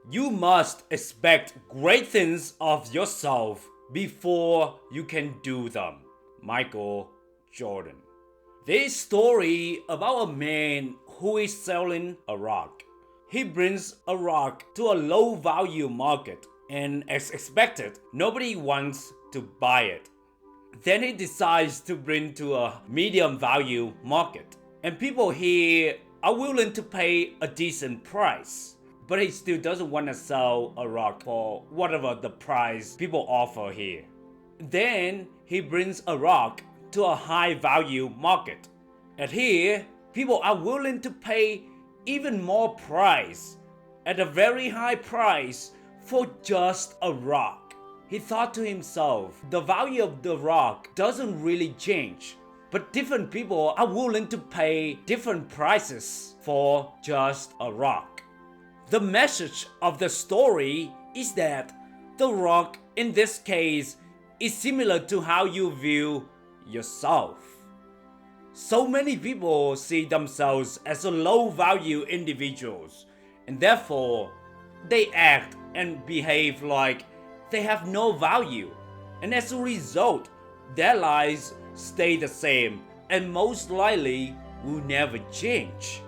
You must expect great things of yourself before you can do them. Michael Jordan. This story about a man who is selling a rock. He brings a rock to a low value market, and as expected, nobody wants to buy it. Then he decides to bring to a medium value market, and people here are willing to pay a decent price. But he still doesn't want to sell a rock for whatever the price people offer here. Then he brings a rock to a high value market, and here people are willing to pay even more price, at a very high price, for just a rock. He thought to himself, the value of the rock doesn't really change, but different people are willing to pay different prices for just a rock. The message of the story is that the rock in this case is similar to how you view yourself. So many people see themselves as a low-value individuals, and therefore they act and behave like they have no value, and as a result, their lives stay the same and most likely will never change.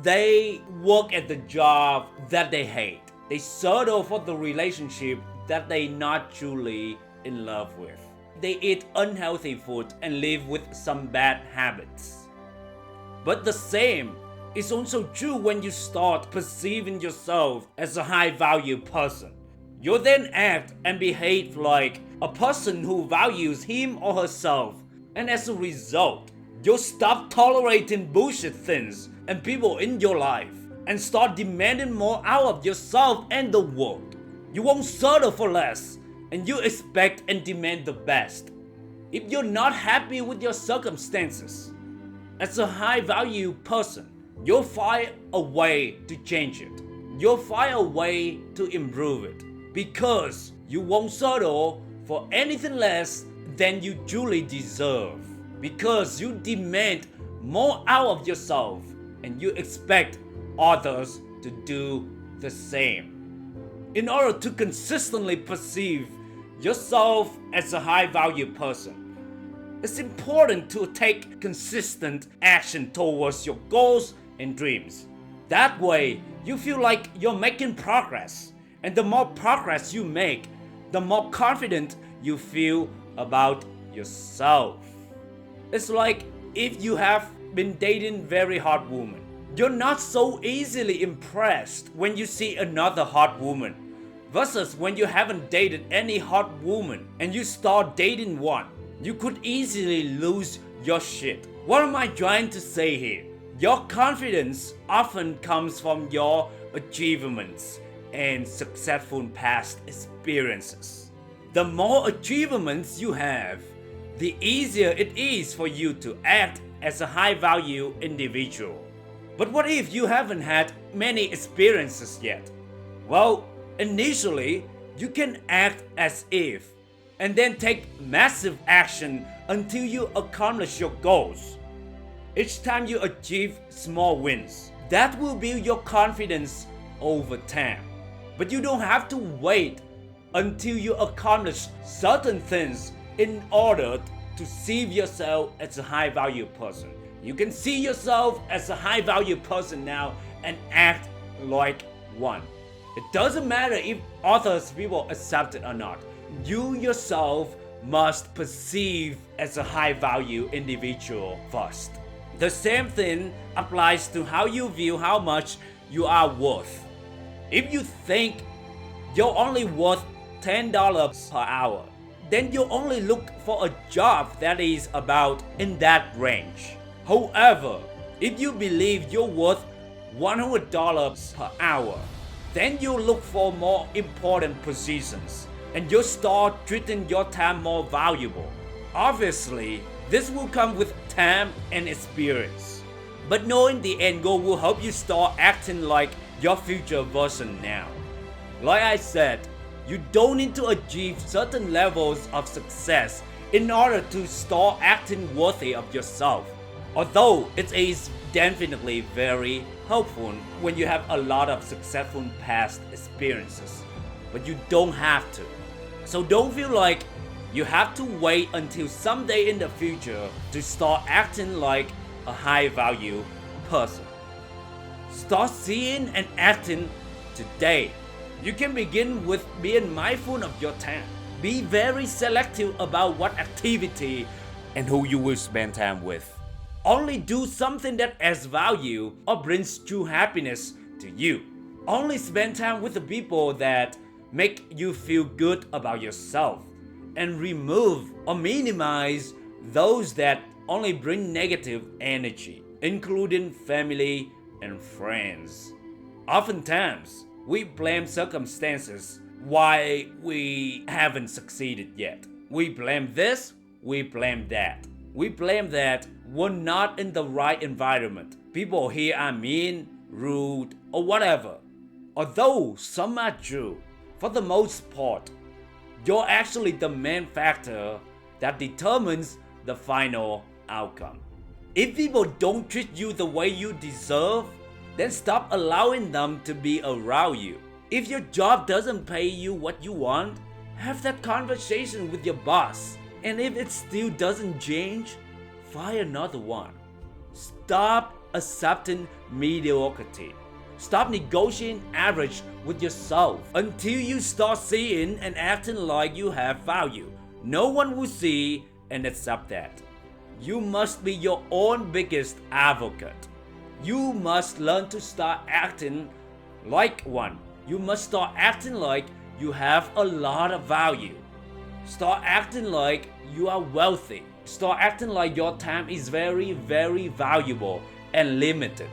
They work at the job that they hate. They settle for the relationship that they're not truly in love with. They eat unhealthy food and live with some bad habits. But the same is also true when you start perceiving yourself as a high-value person. You then act and behave like a person who values him or herself, and as a result, you stop tolerating bullshit things and people in your life and start demanding more out of yourself and the world. You won't settle for less, and you expect and demand the best. If you're not happy with your circumstances, as a high-value person, you'll find a way to change it. You'll find a way to improve it, because you won't settle for anything less than you truly deserve. Because you demand more out of yourself, and you expect others to do the same. In order to consistently perceive yourself as a high-value person, it's important to take consistent action towards your goals and dreams. That way, you feel like you're making progress, and the more progress you make, the more confident you feel about yourself. It's like if you have been dating very hot woman. You're not so easily impressed when you see another hot woman, versus when you haven't dated any hot woman and you start dating one. You could easily lose your shit. What am I trying to say here? Your confidence often comes from your achievements and successful past experiences. The more achievements you have, the easier it is for you to act as a high-value individual. But what if you haven't had many experiences yet? Well, initially, you can act as if, and then take massive action until you accomplish your goals. Each time you achieve small wins, that will build your confidence over time. But you don't have to wait until you accomplish certain things in order to see yourself as a high-value person. You can see yourself as a high-value person now and act like one. It doesn't matter if others people accept it or not. You yourself must perceive as a high-value individual first. The same thing applies to how you view how much you are worth. If you think you're only worth $10 per hour, then you only look for a job that is about in that range. However, if you believe you're worth $100 per hour, then you look for more important positions and you start treating your time more valuable. Obviously, this will come with time and experience. But knowing the end goal will help you start acting like your future version now. Like I said, you don't need to achieve certain levels of success in order to start acting worthy of yourself. Although it is definitely very helpful when you have a lot of successful past experiences, but you don't have to. So don't feel like you have to wait until someday in the future to start acting like a high value person. Start seeing and acting today. You can begin with being mindful of your time. Be very selective about what activity and who you will spend time with. Only do something that adds value or brings true happiness to you. Only spend time with the people that make you feel good about yourself, and remove or minimize those that only bring negative energy, including family and friends. Oftentimes, we blame circumstances why we haven't succeeded yet. We blame this, we blame that. We blame that we're not in the right environment. People here are mean, rude, or whatever. Although some are true, for the most part, you're actually the main factor that determines the final outcome. If people don't treat you the way you deserve, then stop allowing them to be around you. If your job doesn't pay you what you want, have that conversation with your boss. And if it still doesn't change, find another one. Stop accepting mediocrity. Stop negotiating average with yourself until you start seeing and acting like you have value. No one will see and accept that. You must be your own biggest advocate. You must learn to start acting like one. You must start acting like you have a lot of value. Start acting like you are wealthy. Start acting like your time is very, very valuable and limited.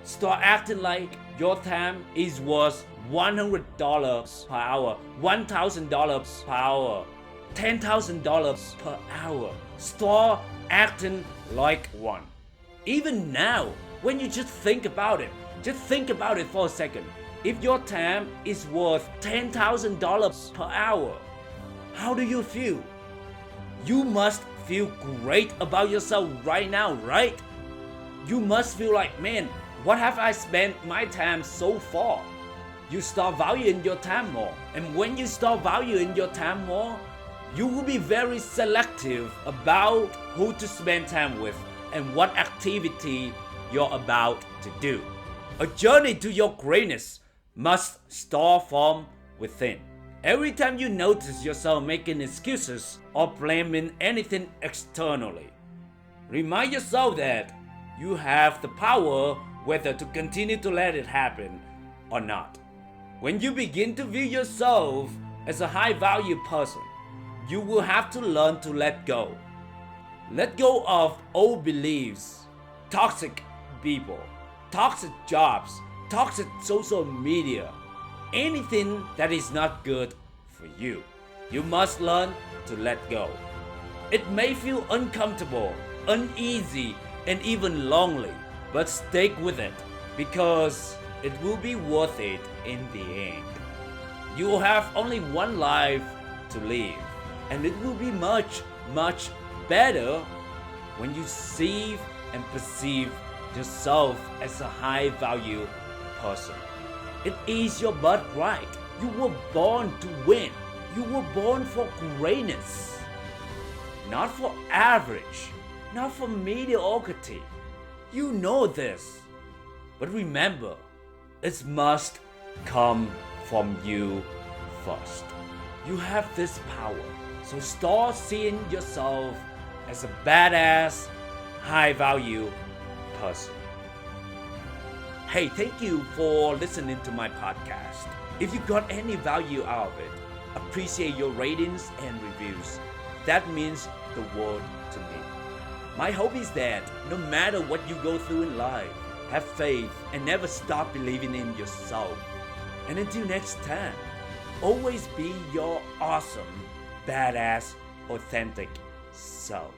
Start acting like your time is worth $100 per hour, $1,000 per hour, $10,000 per hour. Start acting like one. Even now, when you just think about it for a second. If your time is worth $10,000 per hour, how do you feel? You must feel great about yourself right now, right? You must feel like, man, what have I spent my time so far? You start valuing your time more. And when you start valuing your time more, you will be very selective about who to spend time with and what activity you're about to do. A journey to your greatness must start from within. Every time you notice yourself making excuses or blaming anything externally, remind yourself that you have the power whether to continue to let it happen or not. When you begin to view yourself as a high-value person, you will have to learn to let go. Let go of old beliefs, toxic people, toxic jobs, toxic social media, anything that is not good for you. You must learn to let go. It may feel uncomfortable, uneasy, and even lonely, but stick with it because it will be worth it in the end. You will have only one life to live, and it will be much, much better when you see and perceive yourself as a high-value person. It is your birthright. You were born to win. You were born for greatness, not for average, not for mediocrity. You know this, but remember, it must come from you first. You have this power, so start seeing yourself as a badass, high-value person. Hey, thank you for listening to my podcast. If you got any value out of it, appreciate your ratings and reviews. That means the world to me. My hope is that no matter what you go through in life, have faith and never stop believing in yourself. And until next time, always be your awesome, badass, authentic self.